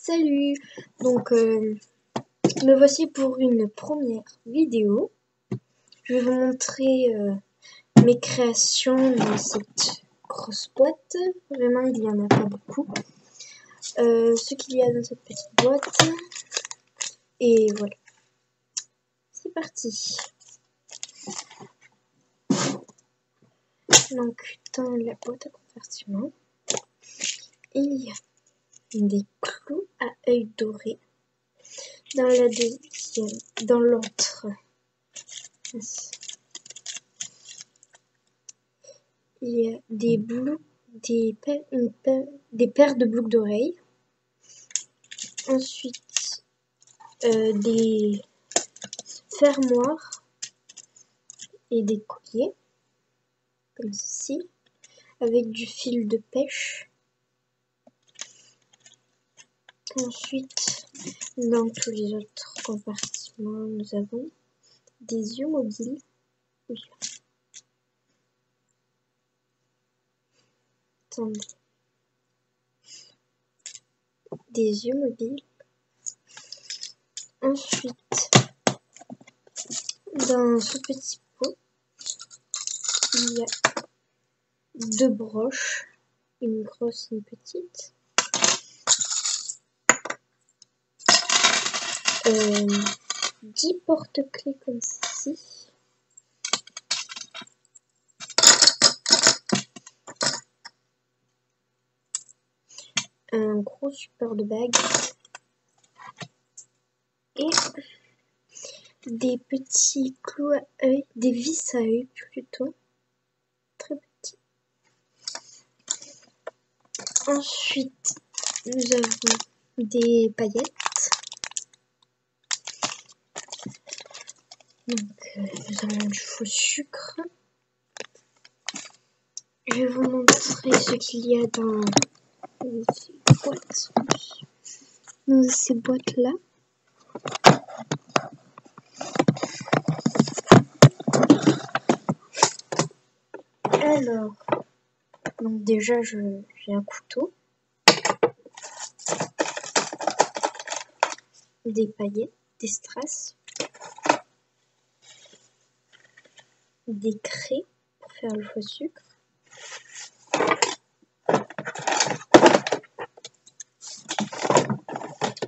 Salut! Donc, me voici pour une première vidéo. Je vais vous montrer mes créations dans cette grosse boîte. Vraiment, il y en a pas beaucoup. Ce qu'il y a dans cette petite boîte. Et voilà. C'est parti. Donc, dans la boîte à compartiment, il y a des clous à œil doré. Dans la deuxième, dans l'autre, il y a des paires de boucles d'oreilles. Ensuite, des fermoirs et des colliers, comme ceci, avec du fil de pêche. Ensuite, dans tous les autres compartiments, nous avons des yeux mobiles. Oui. Attendez. Des yeux mobiles. Ensuite, dans ce petit pot, il y a deux broches, une grosse et une petite. 10 porte-clés comme ceci. Un gros support de bague. Et des petits clous à œil, des vis à œil plutôt. Très petits. Ensuite, nous avons des paillettes. Donc, nous avons du faux sucre. Je vais vous montrer ce qu'il y a dans ces boîtes-là. Alors, donc déjà, j'ai un couteau, des paillettes, des strass, des craies pour faire le faux sucre,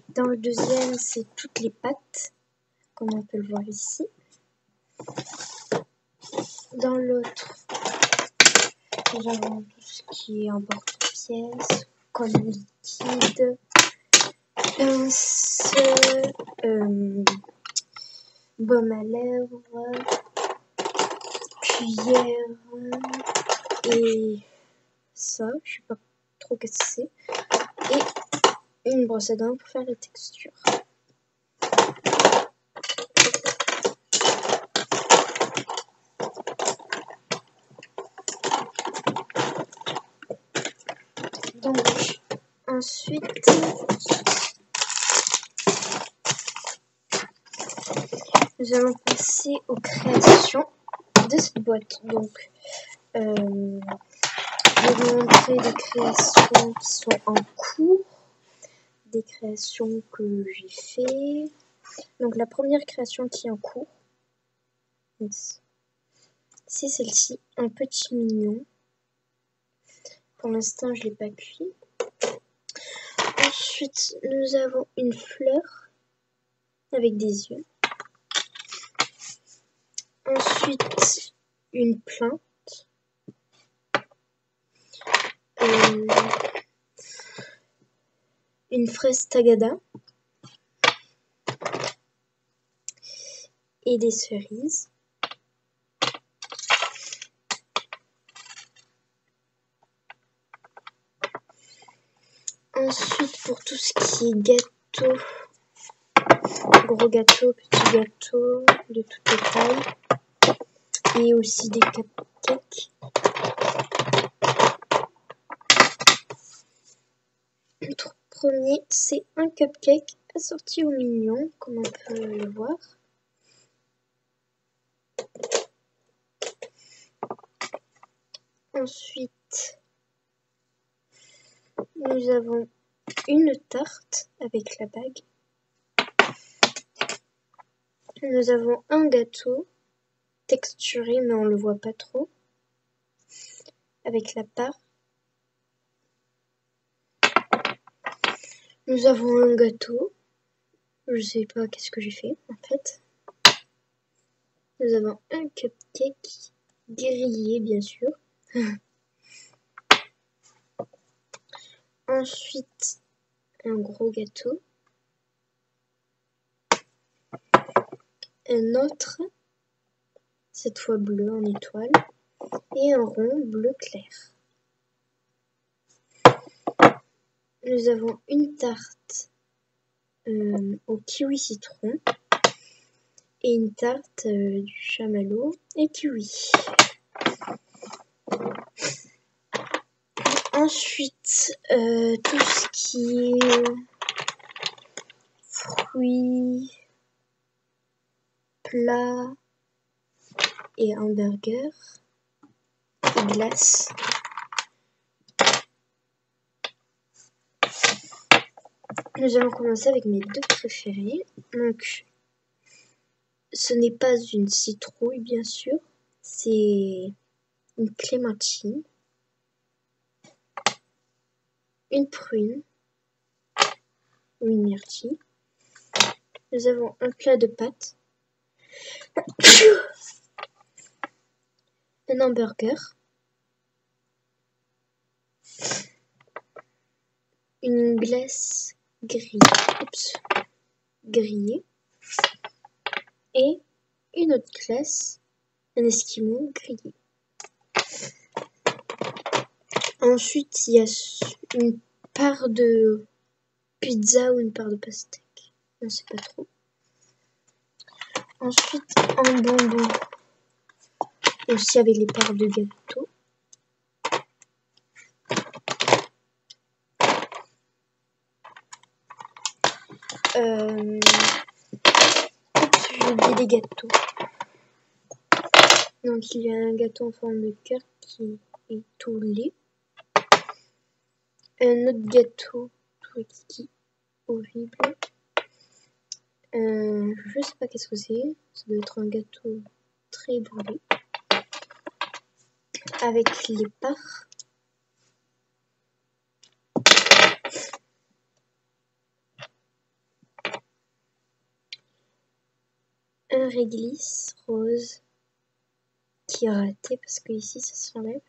dans le deuxième, c'est toutes les pâtes, comme on peut le voir ici. Dans l'autre, nous avons tout ce qui est en porte-pièces, colle liquide, pince, baume à lèvres, cuillère et ça, je sais pas trop qu'est-ce que c'est, et une brosse à dents pour faire la texture. Donc, ensuite, nous allons passer aux créations de cette boîte. Donc, je vais vous montrer des créations qui sont en cours, des créations que j'ai fait. Donc, la première création qui est en cours, c'est celle-ci, un petit mignon. Pour l'instant, je ne l'ai pas cuit. Ensuite, nous avons une fleur avec des yeux. Ensuite, une plante. Une fraise tagada. Et des cerises. Ensuite, pour tout ce qui est gâteau, gros gâteau, petit gâteau, de toutes les tailles, et aussi des cupcakes. Le premier, c'est un cupcake assorti au mignon, comme on peut le voir. Ensuite, nous avons une tarte avec la bague. Nous avons un gâteau texturé, mais on le voit pas trop, avec la part. Nous avons un gâteau. Je sais pas qu'est-ce que j'ai fait en fait. Nous avons un cupcake grillé, bien sûr. Ensuite, un gros gâteau. Un autre, cette fois bleu en étoile. Et un rond bleu clair. Nous avons une tarte au kiwi citron. Et une tarte du chamallow et kiwi. Ensuite, tout ce qui est fruits, plats et hamburgers et glaces. Nous allons commencer avec mes deux préférés. Donc, ce n'est pas une citrouille, bien sûr, c'est une clémentine, une prune ou une myrtille. Nous avons un plat de pâtes, un hamburger, une glace grillée et une autre glace, un esquimau grillé. Ensuite, il y a une part de pizza ou une part de pastèque. On ne sait pas trop. Ensuite, en bonbon, aussi avec les parts de gâteau. J'ai oublié des gâteaux. Donc, il y a un gâteau en forme de cœur qui est tout laid. Un autre gâteau tout exquis, horrible. Je sais pas qu'est-ce que c'est. Ça doit être un gâteau très brûlé. Avec les parts. Un réglisse rose qui est raté parce que ici ça s'enlève.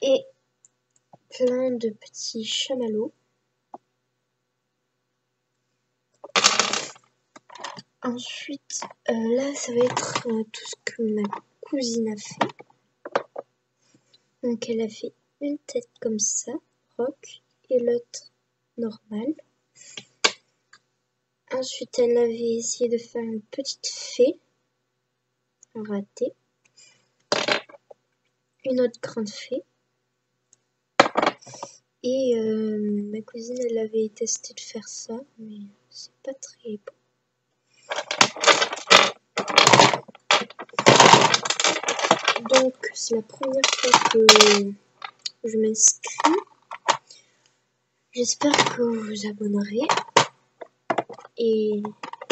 Et plein de petits chamallows. Ensuite, là, ça va être tout ce que ma cousine a fait. Donc, elle a fait une tête comme ça, rock, et l'autre normale. Ensuite, elle avait essayé de faire une petite fée, ratée. Une autre grande fée. Et ma cousine, elle avait testé de faire ça, mais c'est pas très bon. Donc, c'est la première fois que je m'inscris. J'espère que vous vous abonnerez. Et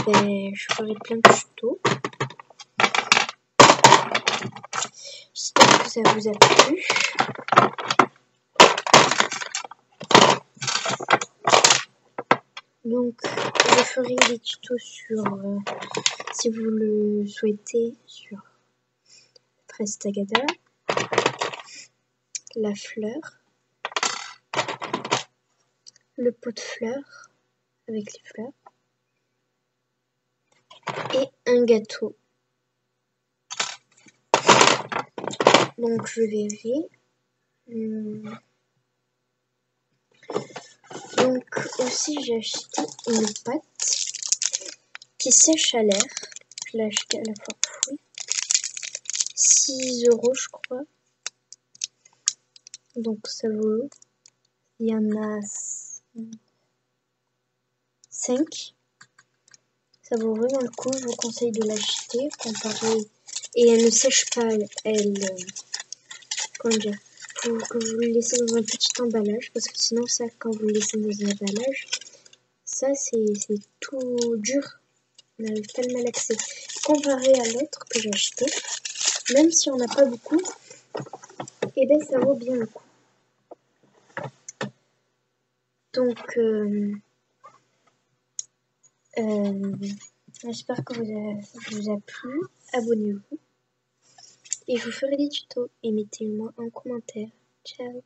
je ferai plein de tutos. J'espère que ça vous a plu. Donc, je ferai des tutos sur, si vous le souhaitez, sur fraise tagada, la fleur, le pot de fleurs avec les fleurs et un gâteau. Donc je verrai. Donc aussi j'ai acheté une pâte qui sèche à l'air. Je l'ai acheté à la Foire 6 € je crois. Donc ça vaut. Il y en a 5. Ça vaut vraiment le coup, je vous conseille de l'acheter, comparé. Et elle ne sèche pas, comment dire, faut que vous le laissez dans un petit emballage, parce que sinon ça, quand vous le laissez dans un emballage, ça c'est tout dur, on n'arrive pas à le malaxer. Comparé à l'autre que j'ai acheté, même si on n'a pas beaucoup, et ben ça vaut bien le coup. Donc j'espère que vous a plu. Abonnez-vous et je vous ferai des tutos et mettez-moi un commentaire. Ciao.